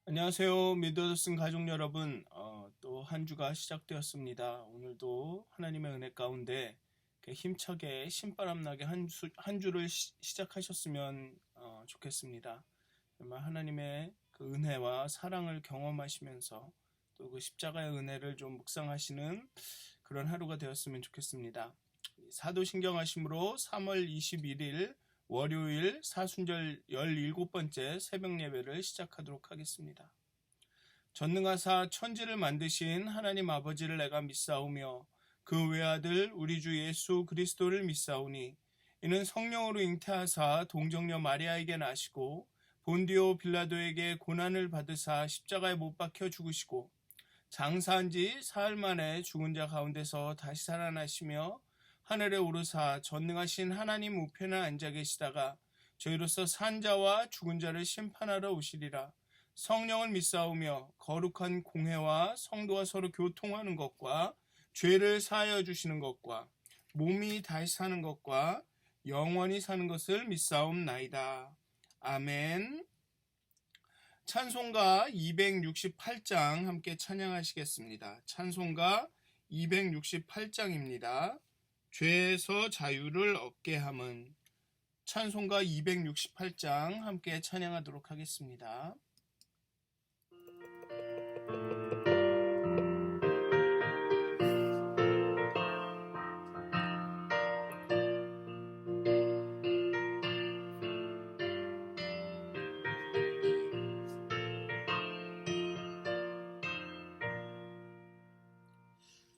안녕하세요. 미더슨 가족 여러분. 또 한 주가 시작되었습니다. 오늘도 하나님의 은혜 가운데 이렇게 힘차게 신바람 나게 한 주를 시작하셨으면 좋겠습니다. 정말 하나님의 그 은혜와 사랑을 경험하시면서 또 그 십자가의 은혜를 좀 묵상하시는 그런 하루가 되었으면 좋겠습니다. 사도신경하심으로 3월 21일 월요일 사순절 17번째 새벽 예배를 시작하도록 하겠습니다. 전능하사 천지를 만드신 하나님 아버지를 내가 믿사오며 그 외아들 우리 주 예수 그리스도를 믿사오니 이는 성령으로 잉태하사 동정녀 마리아에게 나시고 본디오 빌라도에게 고난을 받으사 십자가에 못 박혀 죽으시고 장사한 지 사흘 만에 죽은 자 가운데서 다시 살아나시며 하늘에 오르사 전능하신 하나님 우편에 앉아 계시다가 저희로서 산 자와 죽은 자를 심판하러 오시리라. 성령을 믿사오며 거룩한 공회와 성도가 서로 교통하는 것과 죄를 사하여 주시는 것과 몸이 다시 사는 것과 영원히 사는 것을 믿사옵나이다. 아멘. 찬송가 268장 함께 찬양하시겠습니다. 찬송가 268장입니다. 죄에서 자유를 얻게 함은. 찬송가 268장 함께 찬양하도록 하겠습니다.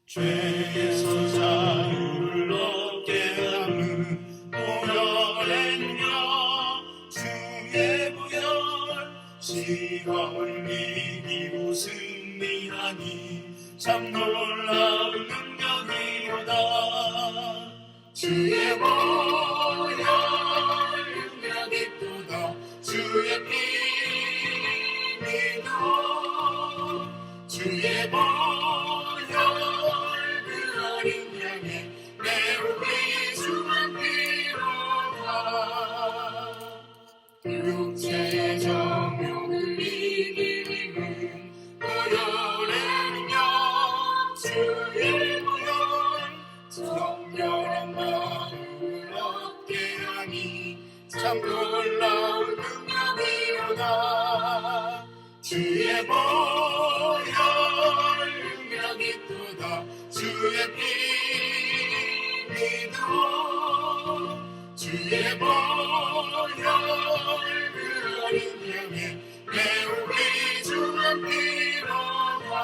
죄에서 자유를 얻게 함은 보혈에는요 주의 보혈 시험을 이기고 승리하니 참 놀라운 능력이로다. 주의 보혈 능력이 또다. 주의 피 믿어 주의 보혈 육체의 정욕을 이기는 보혈에는요 주의 보혈 정결한 마음을 얻게 하니 참 놀라운 능력이로다. 주의 보혈 능력이 또다. 주의 피 믿어 주의 보혈 그 어린 양의 매우 귀중한 피로다.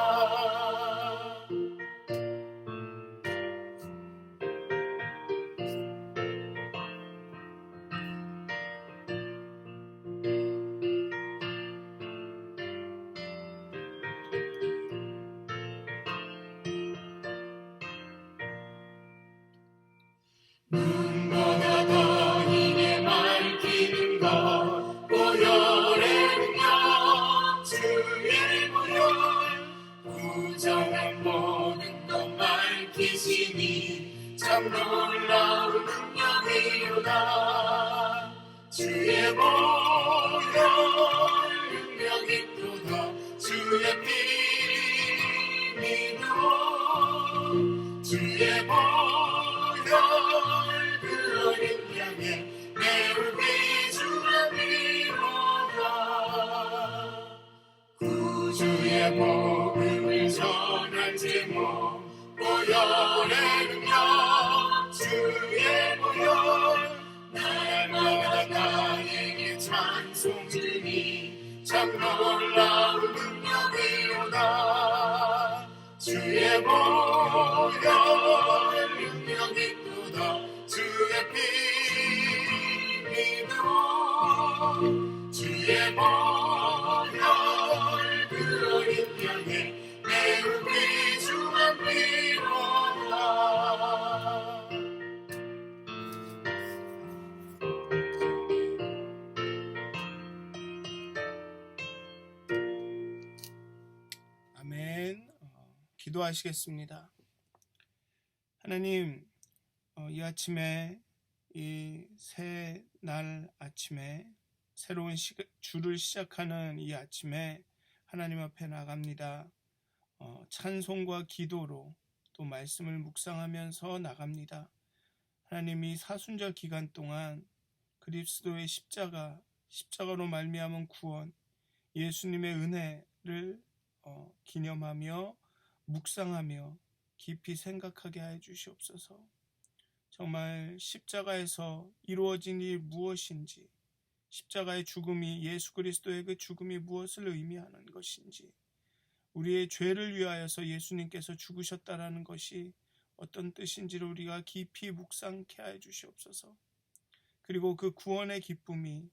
눈보다 더 힘에 밝히는 것 보혈에는요 주의 보혈 부정한 모든 것 밝히시니 참 놀라운 능력이로다. 주의 보혈 능력이 또다. 주의 피 믿어 주의 보혈 그 어린 양의 매우 귀중한 피로다. 구주의 복음을 전할 제목 보혈에는요 주의 보혈 날마다 나에게 찬송 주니 참 놀라운 능력이로다. 주의 보혈 능력이 또다. 주의 피 믿어 주의 보혈 그 어린 양의 매우 귀중한 피로다. 아멘. 기도하시겠습니다. 하나님, 이 아침에 이 새 날 아침에 새로운 주를 시작하는 이 아침에 하나님 앞에 나갑니다. 찬송과 기도로 또 말씀을 묵상하면서 나갑니다. 하나님이 사순절 기간 동안 그리스도의 십자가로 말미암은 구원, 예수님의 은혜를 기념하며 묵상하며 깊이 생각하게 하여 주시옵소서. 정말 십자가에서 이루어진 일 무엇인지, 십자가의 죽음이, 예수 그리스도의 그 죽음이 무엇을 의미하는 것인지, 우리의 죄를 위하여서 예수님께서 죽으셨다라는 것이 어떤 뜻인지를 우리가 깊이 묵상케 하여 주시옵소서. 그리고 그 구원의 기쁨이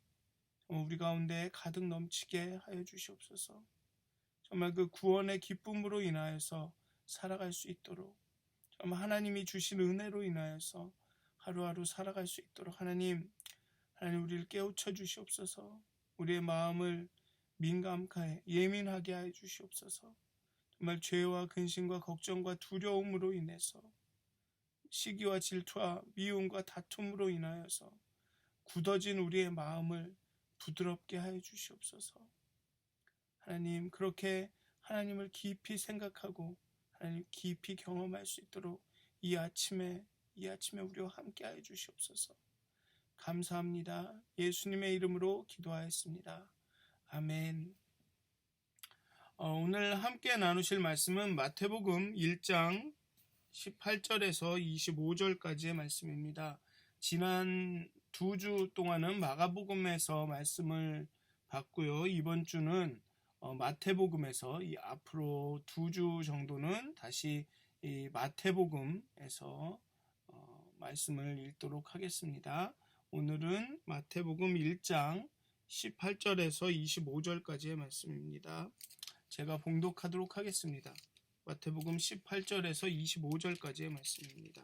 우리 가운데 가득 넘치게 하여 주시옵소서. 정말 그 구원의 기쁨으로 인하여서 살아갈 수 있도록, 정말 하나님이 주신 은혜로 인하여서 하루하루 살아갈 수 있도록 하나님 우리를 깨우쳐 주시옵소서. 우리의 마음을 민감하게 예민하게 하여 주시옵소서. 정말 죄와 근심과 걱정과 두려움으로 인해서, 시기와 질투와 미움과 다툼으로 인하여서 굳어진 우리의 마음을 부드럽게 하여 주시옵소서. 하나님, 그렇게 하나님을 깊이 생각하고 하나님 깊이 경험할 수 있도록 이 아침에 우리와 함께 하여 주시옵소서. 감사합니다. 예수님의 이름으로 기도하였습니다. 아멘. 오늘 함께 나누실 말씀은 마태복음 1장 18절에서 25절까지의 말씀입니다. 지난 2주 동안은 마가복음에서 말씀을 봤고요. 이번 주는 마태복음에서 앞으로 2주 정도는 다시 이 마태복음에서 말씀을 읽도록 하겠습니다. 오늘은 마태복음 1장 18절에서 25절까지의 말씀입니다. 제가 봉독하도록 하겠습니다. 마태복음 18절에서 25절까지의 말씀입니다.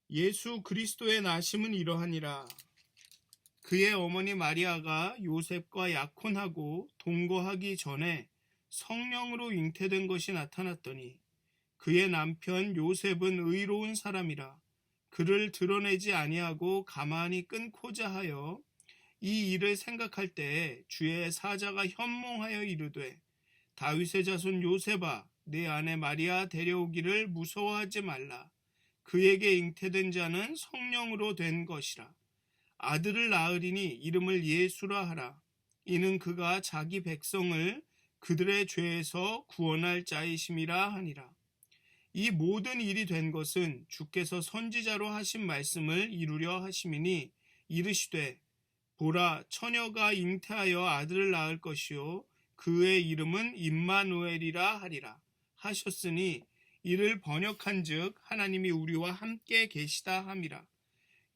예수 그리스도의 나심은 이러하니라. 그의 어머니 마리아가 요셉과 약혼하고 동거하기 전에 성령으로 잉태된 것이 나타났더니 그의 남편 요셉은 의로운 사람이라 그를 드러내지 아니하고 가만히 끊고자 하여 이 일을 생각할 때에 주의 사자가 현몽하여 이르되 다윗의 자손 요셉아 내 아내 마리아 데려오기를 무서워하지 말라. 그에게 잉태된 자는 성령으로 된 것이라. 아들을 낳으리니 이름을 예수라 하라. 이는 그가 자기 백성을 그들의 죄에서 구원할 자이심이라 하니라. 이 모든 일이 된 것은 주께서 선지자로 하신 말씀을 이루려 하심이니 이르시되 보라 처녀가 잉태하여 아들을 낳을 것이요 그의 이름은 임마누엘이라 하리라 하셨으니 이를 번역한즉 하나님이 우리와 함께 계시다 함이라.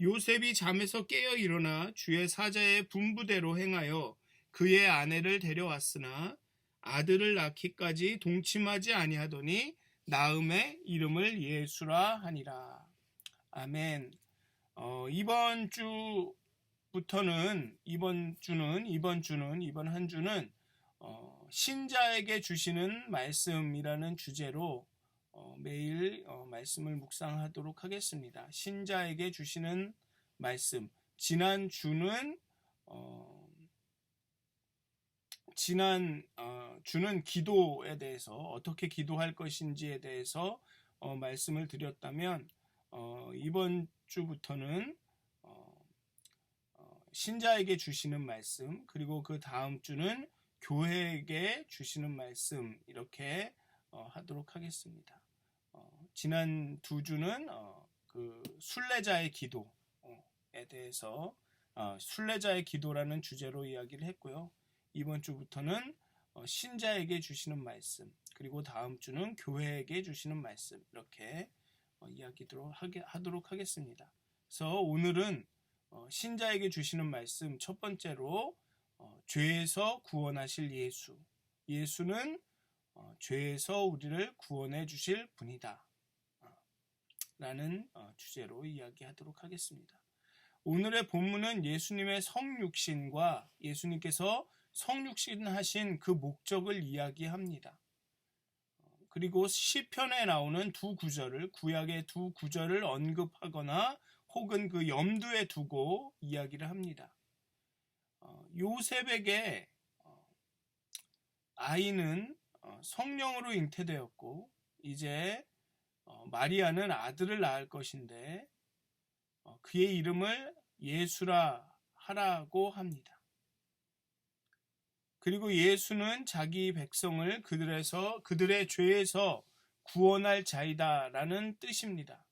요셉이 잠에서 깨어 일어나 주의 사자의 분부대로 행하여 그의 아내를 데려왔으나 아들을 낳기까지 동침하지 아니하더니 낳음의 이름을 예수라 하니라. 아멘. 이번 한 주는 신자에게 주시는 말씀이라는 주제로 매일 말씀을 묵상하도록 하겠습니다. 신자에게 주시는 말씀. 지난 주는 기도에 대해서 어떻게 기도할 것인지에 대해서 말씀을 드렸다면 이번 주부터는 신자에게 주시는 말씀, 그리고 그 다음 주는 교회에게 주시는 말씀, 이렇게 하도록 하겠습니다. 지난 2주는 그 순례자의 기도에 대해서 순례자의 기도라는 주제로 이야기를 했고요. 이번 주부터는 신자에게 주시는 말씀, 그리고 다음 주는 교회에게 주시는 말씀, 이렇게 하도록 하겠습니다. 그래서 오늘은 신자에게 주시는 말씀 첫 번째로 죄에서 구원하실 예수. 예수는 죄에서 우리를 구원해 주실 분이다 라는 주제로 이야기하도록 하겠습니다. 오늘의 본문은 예수님의 성육신과 예수님께서 성육신하신 그 목적을 이야기합니다. 그리고 시편에 나오는 두 구절을, 구약의 두 구절을 언급하거나 혹은 그 염두에 두고 이야기를 합니다. 요셉에게 아이는 성령으로 잉태되었고 이제 마리아는 아들을 낳을 것인데 그의 이름을 예수라 하라고 합니다. 그리고 예수는 자기 백성을 그들의 죄에서 구원할 자이다 라는 뜻입니다.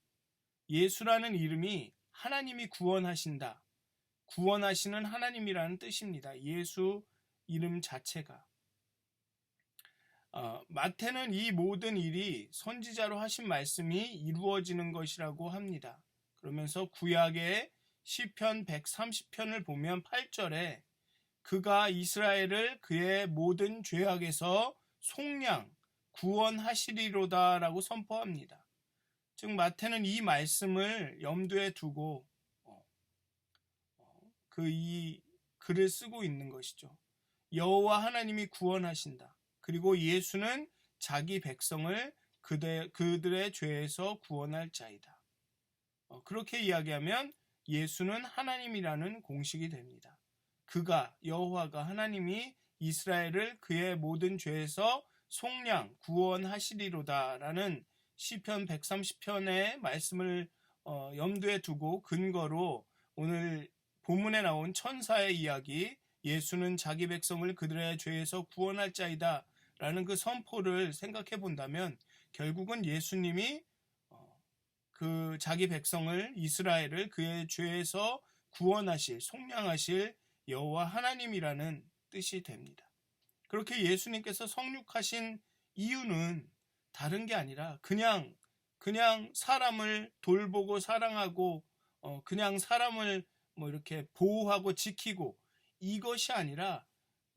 예수라는 이름이 하나님이 구원하신다, 구원하시는 하나님이라는 뜻입니다. 예수 이름 자체가. 마태는 이 모든 일이 선지자로 하신 말씀이 이루어지는 것이라고 합니다. 그러면서 구약의 시편 130편을 보면 8절에 그가 이스라엘을 그의 모든 죄악에서 속량 구원하시리로다 라고 선포합니다. 즉 마태는 이 말씀을 염두에 두고 이 글을 쓰고 있는 것이죠. 여호와 하나님이 구원하신다. 그리고 예수는 자기 백성을 그들의 죄에서 구원할 자이다. 그렇게 이야기하면 예수는 하나님이라는 공식이 됩니다. 그가 여호와가 하나님이 이스라엘을 그의 모든 죄에서 속량 구원하시리로다 라는 시편 130편의 말씀을 염두에 두고 근거로 오늘 본문에 나온 천사의 이야기, 예수는 자기 백성을 그들의 죄에서 구원할 자이다 라는 그 선포를 생각해 본다면 결국은 예수님이 그 자기 백성을 이스라엘을 그의 죄에서 구원하실, 속량하실 여호와 하나님이라는 뜻이 됩니다. 그렇게 예수님께서 성육하신 이유는 다른 게 아니라 그냥 사람을 돌보고 사랑하고 그냥 사람을 뭐 이렇게 보호하고 지키고 이것이 아니라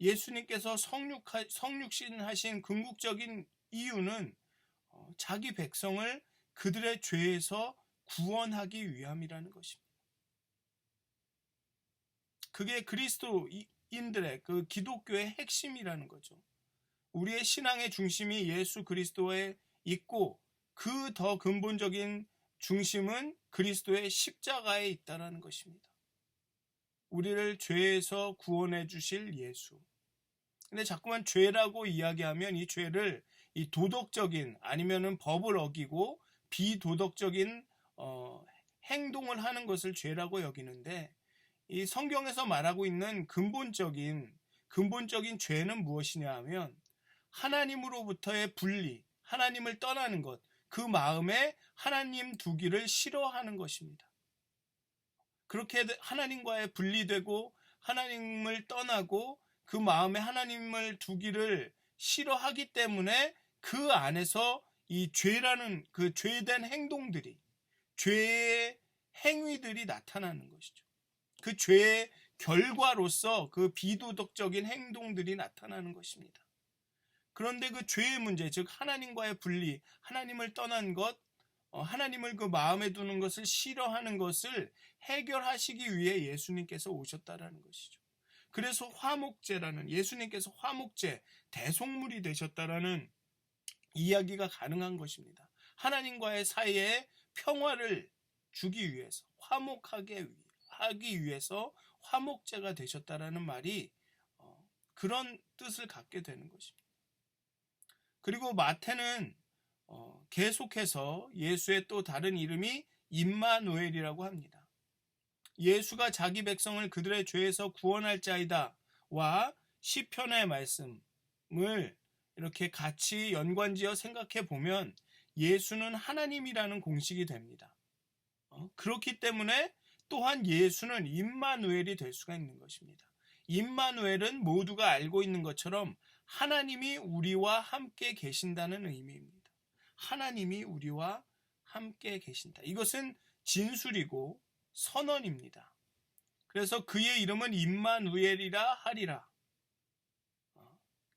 예수님께서 성육신하신 궁극적인 이유는 자기 백성을 그들의 죄에서 구원하기 위함이라는 것입니다. 그게 그리스도인들의 그 기독교의 핵심이라는 거죠. 우리의 신앙의 중심이 예수 그리스도에 있고 그 더 근본적인 중심은 그리스도의 십자가에 있다는 것입니다. 우리를 죄에서 구원해 주실 예수. 근데 자꾸만 죄라고 이야기하면 이 죄를 이 도덕적인 아니면은 법을 어기고 비도덕적인 행동을 하는 것을 죄라고 여기는데 이 성경에서 말하고 있는 근본적인 죄는 무엇이냐 하면 하나님으로부터의 분리, 하나님을 떠나는 것, 그 마음에 하나님 두기를 싫어하는 것입니다. 그렇게 하나님과의 분리되고 하나님을 떠나고 그 마음에 하나님을 두기를 싫어하기 때문에 그 안에서 이 죄라는 그 죄된 행동들이, 죄의 행위들이 나타나는 것이죠. 그 죄의 결과로서 그 비도덕적인 행동들이 나타나는 것입니다. 그런데 그 죄의 문제, 즉 하나님과의 분리, 하나님을 떠난 것, 하나님을 그 마음에 두는 것을 싫어하는 것을 해결하시기 위해 예수님께서 오셨다라는 것이죠. 그래서 화목제라는, 예수님께서 화목제, 대속물이 되셨다라는 이야기가 가능한 것입니다. 하나님과의 사이에 평화를 주기 위해서, 화목하게 하기 위해서 화목제가 되셨다라는 말이 그런 뜻을 갖게 되는 것입니다. 그리고 마태는 계속해서 예수의 또 다른 이름이 임마누엘이라고 합니다. 예수가 자기 백성을 그들의 죄에서 구원할 자이다 와 시편의 말씀을 이렇게 같이 연관지어 생각해 보면 예수는 하나님이라는 공식이 됩니다. 그렇기 때문에 또한 예수는 임마누엘이 될 수가 있는 것입니다. 임마누엘은 모두가 알고 있는 것처럼 하나님이 우리와 함께 계신다는 의미입니다. 하나님이 우리와 함께 계신다. 이것은 진술이고 선언입니다. 그래서 그의 이름은 임마누엘이라 하리라.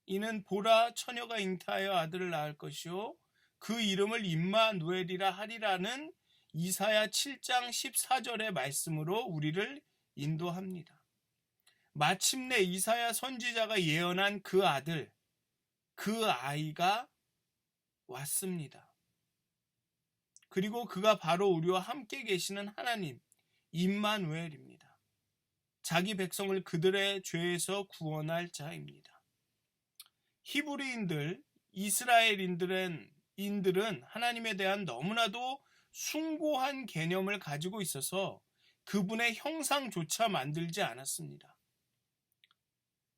이는 보라 처녀가 잉태하여 아들을 낳을 것이요 그 이름을 임마누엘이라 하리라는 이사야 7장 14절의 말씀으로 우리를 인도합니다. 마침내 이사야 선지자가 예언한 그 아들, 그 아이가 왔습니다. 그리고 그가 바로 우리와 함께 계시는 하나님, 임마누엘입니다. 자기 백성을 그들의 죄에서 구원할 자입니다. 히브리인들, 이스라엘인들은 하나님에 대한 너무나도 숭고한 개념을 가지고 있어서 그분의 형상조차 만들지 않았습니다.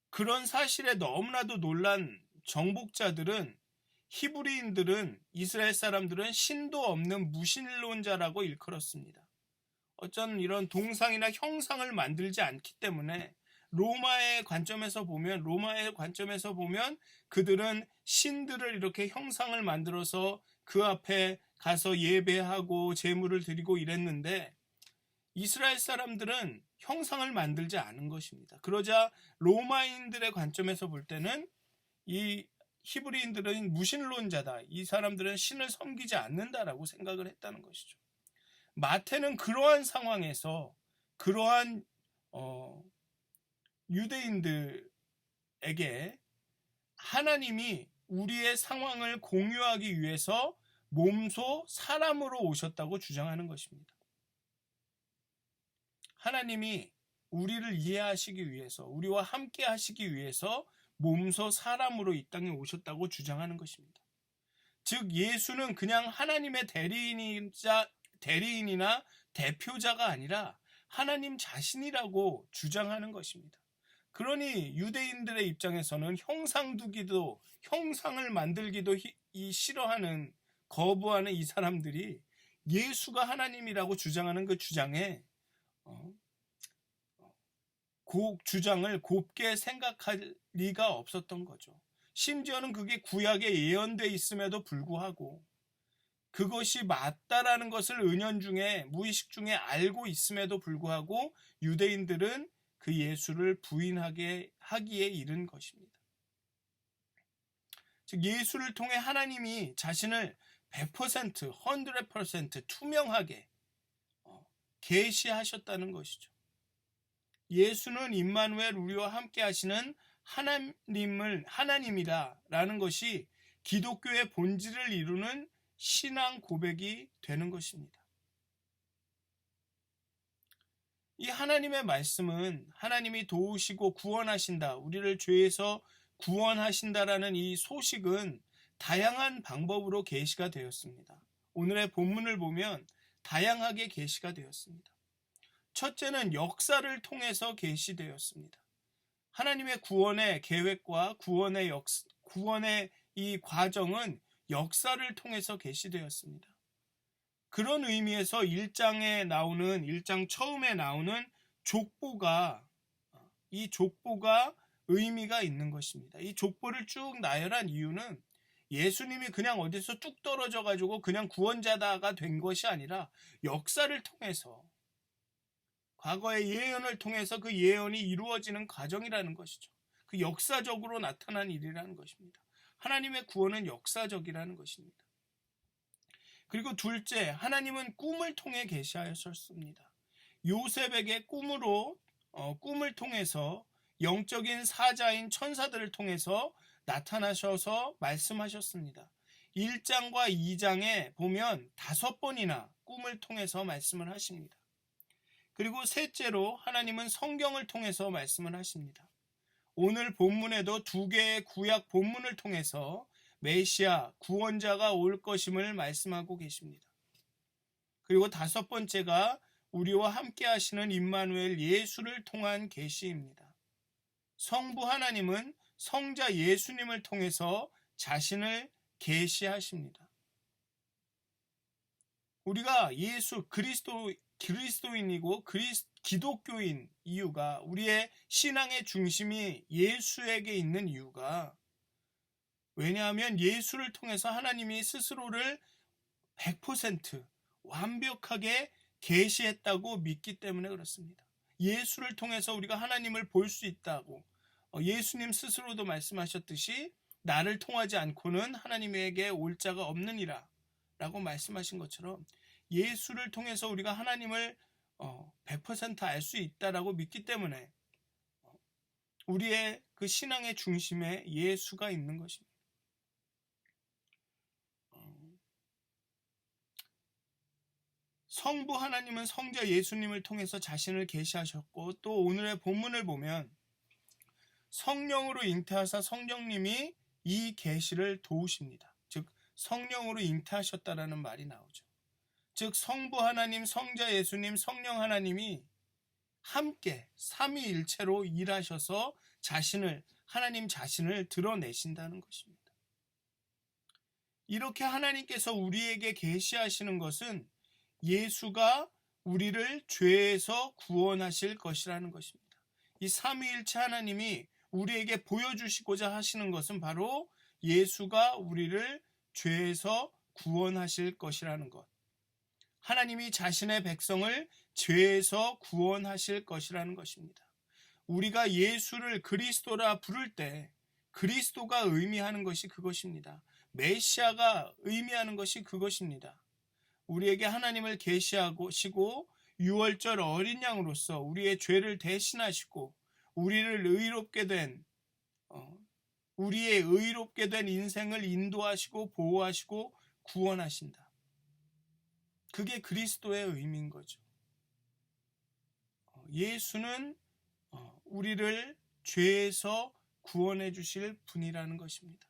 그런 사실에 너무나도 놀란 정복자들은 히브리인들은, 이스라엘 사람들은 신도 없는 무신론자라고 일컬었습니다. 어쩐 이런 동상이나 형상을 만들지 않기 때문에 로마의 관점에서 보면 그들은 신들을 이렇게 형상을 만들어서 그 앞에 가서 예배하고 제물을 드리고 이랬는데, 이스라엘 사람들은 형상을 만들지 않은 것입니다. 그러자 로마인들의 관점에서 볼 때는 이 히브리인들은 무신론자다, 이 사람들은 신을 섬기지 않는다라고 생각을 했다는 것이죠. 마태는 그러한 상황에서 그러한 유대인들에게 하나님이 우리의 상황을 공유하기 위해서 몸소 사람으로 오셨다고 주장하는 것입니다. 하나님이 우리를 이해하시기 위해서, 우리와 함께 하시기 위해서 몸소 사람으로 이 땅에 오셨다고 주장하는 것입니다. 즉 예수는 그냥 하나님의 대리인이나 대표자가 아니라 하나님 자신이라고 주장하는 것입니다. 그러니 유대인들의 입장에서는 형상을 만들기도 싫어하는, 거부하는 이 사람들이 예수가 하나님이라고 주장하는 그 주장에 주장을 곱게 생각할 리가 없었던 거죠. 심지어는 그게 구약에 예언되어 있음에도 불구하고 그것이 맞다라는 것을 은연중에, 무의식 중에 알고 있음에도 불구하고 유대인들은 그 예수를 부인하기에 이른 것입니다. 즉 예수를 통해 하나님이 자신을 100% 투명하게 계시하셨다는 것이죠. 예수는 임마누엘, 우리와 함께 하시는 하나님이라는 것이 기독교의 본질을 이루는 신앙 고백이 되는 것입니다. 이 하나님의 말씀은 하나님이 도우시고 구원하신다, 우리를 죄에서 구원하신다라는 이 소식은 다양한 방법으로 계시가 되었습니다. 오늘의 본문을 보면 다양하게 계시가 되었습니다. 첫째는 역사를 통해서 계시되었습니다. 하나님의 구원의 계획과 구원의 이 과정은 역사를 통해서 계시되었습니다. 그런 의미에서 1장 처음에 나오는 족보가 의미가 있는 것입니다. 이 족보를 쭉 나열한 이유는 예수님이 그냥 어디서 뚝 떨어져 가지고 그냥 구원자다가 된 것이 아니라 역사를 통해서, 과거의 예언을 통해서 그 예언이 이루어지는 과정이라는 것이죠. 그 역사적으로 나타난 일이라는 것입니다. 하나님의 구원은 역사적이라는 것입니다. 그리고 둘째, 하나님은 꿈을 통해 계시하셨습니다. 요셉에게 꿈을 통해서, 영적인 사자인 천사들을 통해서 나타나셔서 말씀하셨습니다. 1장과 2장에 보면 5번이나 꿈을 통해서 말씀을 하십니다. 그리고 셋째로 하나님은 성경을 통해서 말씀을 하십니다. 오늘 본문에도 2개의 구약 본문을 통해서 메시아, 구원자가 올 것임을 말씀하고 계십니다. 그리고 5번째가 우리와 함께 하시는 임마누엘 예수를 통한 계시입니다. 성부 하나님은 성자 예수님을 통해서 자신을 계시하십니다. 우리가 예수 그리스도인이고 기독교인 이유가, 우리의 신앙의 중심이 예수에게 있는 이유가, 왜냐하면 예수를 통해서 하나님이 스스로를 100% 완벽하게 계시했다고 믿기 때문에 그렇습니다. 예수를 통해서 우리가 하나님을 볼 수 있다고 예수님 스스로도 말씀하셨듯이 나를 통하지 않고는 하나님에게 올 자가 없느니라 라고 말씀하신 것처럼 예수를 통해서 우리가 하나님을 100% 알 수 있다라고 믿기 때문에 우리의 그 신앙의 중심에 예수가 있는 것입니다. 성부 하나님은 성자 예수님을 통해서 자신을 계시하셨고, 또 오늘의 본문을 보면 성령으로 잉태하사 성령님이 이 계시를 도우십니다. 즉 성령으로 잉태하셨다라는 말이 나오죠. 즉 성부 하나님, 성자 예수님, 성령 하나님이 함께 삼위일체로 일하셔서 하나님 자신을 드러내신다는 것입니다. 이렇게 하나님께서 우리에게 계시하시는 것은 예수가 우리를 죄에서 구원하실 것이라는 것입니다. 이 삼위일체 하나님이 우리에게 보여주시고자 하시는 것은 바로 예수가 우리를 죄에서 구원하실 것이라는 것. 하나님이 자신의 백성을 죄에서 구원하실 것이라는 것입니다. 우리가 예수를 그리스도라 부를 때 그리스도가 의미하는 것이 그것입니다. 메시아가 의미하는 것이 그것입니다. 우리에게 하나님을 계시하시고 유월절 어린 양으로서 우리의 죄를 대신하시고 우리의 의롭게 된 인생을 인도하시고 보호하시고 구원하신다. 그게 그리스도의 의미인 거죠. 예수는 우리를 죄에서 구원해 주실 분이라는 것입니다.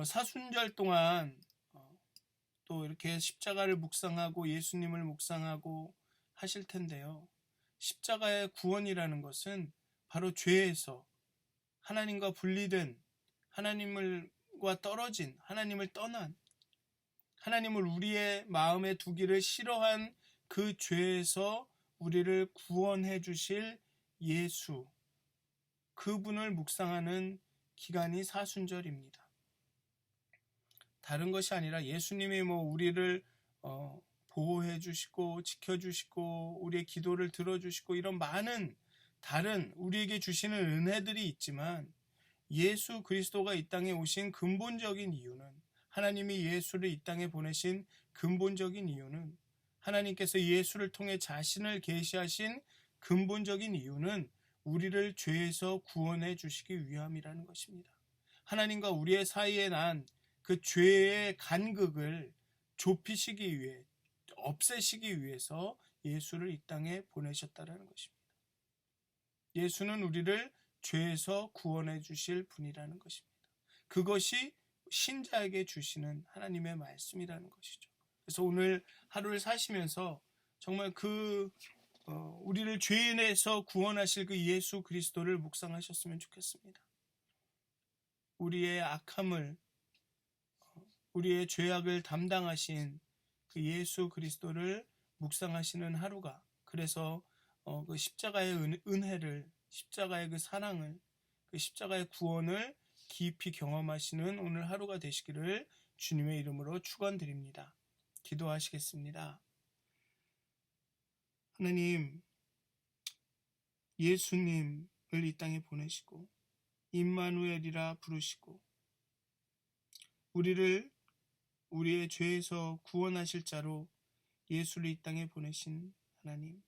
사순절 동안 또 이렇게 십자가를 묵상하고 예수님을 묵상하고 하실 텐데요. 십자가의 구원이라는 것은 바로 죄에서 하나님과 분리된, 하나님과 떨어진, 하나님을 떠난, 하나님을 우리의 마음에 두기를 싫어한 그 죄에서 우리를 구원해 주실 예수, 그분을 묵상하는 기간이 사순절입니다. 다른 것이 아니라 예수님이 우리를 보호해 주시고 지켜주시고 우리의 기도를 들어주시고 이런 많은 다른 우리에게 주시는 은혜들이 있지만 예수 그리스도가 이 땅에 오신 근본적인 이유는, 하나님이 예수를 이 땅에 보내신 근본적인 이유는, 하나님께서 예수를 통해 자신을 계시하신 근본적인 이유는 우리를 죄에서 구원해 주시기 위함이라는 것입니다. 하나님과 우리의 사이에 난 그 죄의 간극을 좁히시기 위해, 없애시기 위해서 예수를 이 땅에 보내셨다는 것입니다. 예수는 우리를 죄에서 구원해 주실 분이라는 것입니다. 그것이 신자에게 주시는 하나님의 말씀이라는 것이죠. 그래서 오늘 하루를 사시면서 정말 우리를 죄인에서 구원하실 그 예수 그리스도를 묵상하셨으면 좋겠습니다. 우리의 악함을, 우리의 죄악을 담당하신 그 예수 그리스도를 묵상하시는 하루가, 그래서 그 십자가의 은혜를, 십자가의 그 사랑을, 그 십자가의 구원을 깊이 경험하시는 오늘 하루가 되시기를 주님의 이름으로 축원드립니다. 기도하시겠습니다. 하나님, 예수님을 이 땅에 보내시고 임마누엘이라 부르시고 우리를 우리의 죄에서 구원하실 자로 예수를 이 땅에 보내신 하나님,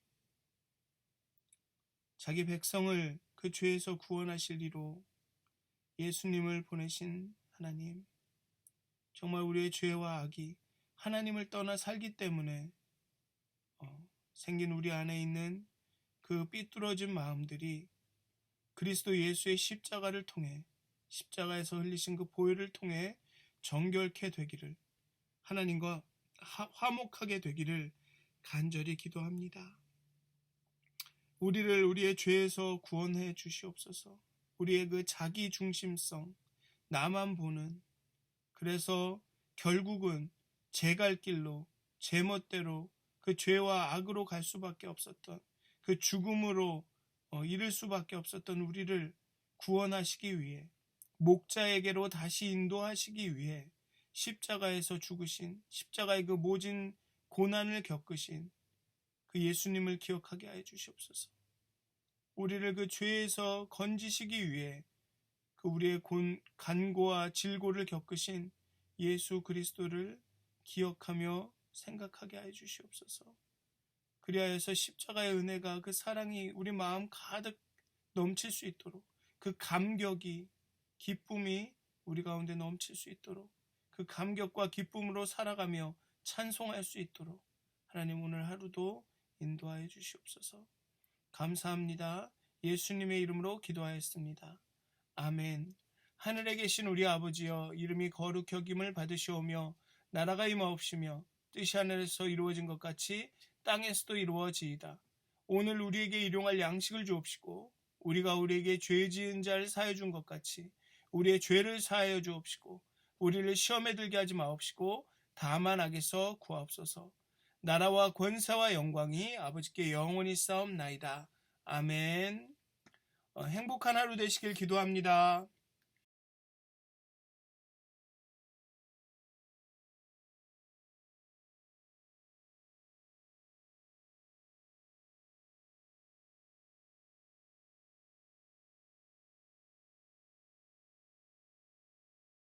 자기 백성을 그 죄에서 구원하실 이로 예수님을 보내신 하나님, 정말 우리의 죄와 악이 하나님을 떠나 살기 때문에 생긴 우리 안에 있는 그 삐뚤어진 마음들이 그리스도 예수의 십자가를 통해, 십자가에서 흘리신 그 보혈을 통해 정결케 되기를, 하나님과 화목하게 되기를 간절히 기도합니다. 우리를 우리의 죄에서 구원해 주시옵소서. 우리의 그 자기 중심성, 나만 보는, 그래서 결국은 제 갈 길로, 제 멋대로 그 죄와 악으로 갈 수밖에 없었던, 그 죽음으로 이를 수밖에 없었던 우리를 구원하시기 위해, 목자에게로 다시 인도하시기 위해 십자가에서 죽으신, 십자가의 그 모진 고난을 겪으신 그 예수님을 기억하게 하여 주시옵소서. 우리를 그 죄에서 건지시기 위해 그 우리의 간고와 질고를 겪으신 예수 그리스도를 기억하며 생각하게 하여 주시옵소서. 그리하여서 십자가의 은혜가, 그 사랑이 우리 마음 가득 넘칠 수 있도록, 그 감격이, 기쁨이 우리 가운데 넘칠 수 있도록, 그 감격과 기쁨으로 살아가며 찬송할 수 있도록 하나님 오늘 하루도 인도하여 주시옵소서. 감사합니다. 예수님의 이름으로 기도하였습니다. 아멘. 하늘에 계신 우리 아버지여, 이름이 거룩히 여김을 받으시오며 나라가 임하옵시며 뜻이 하늘에서 이루어진 것 같이 땅에서도 이루어지이다. 오늘 우리에게 일용할 양식을 주옵시고 우리가 우리에게 죄 지은 자를 사하여 준 것 같이 우리의 죄를 사하여 주옵시고 우리를 시험에 들게 하지 마옵시고 다만 악에서 구하옵소서. 나라와 권세와 영광이 아버지께 영원히 싸움나이다. 아멘. 행복한 하루 되시길 기도합니다.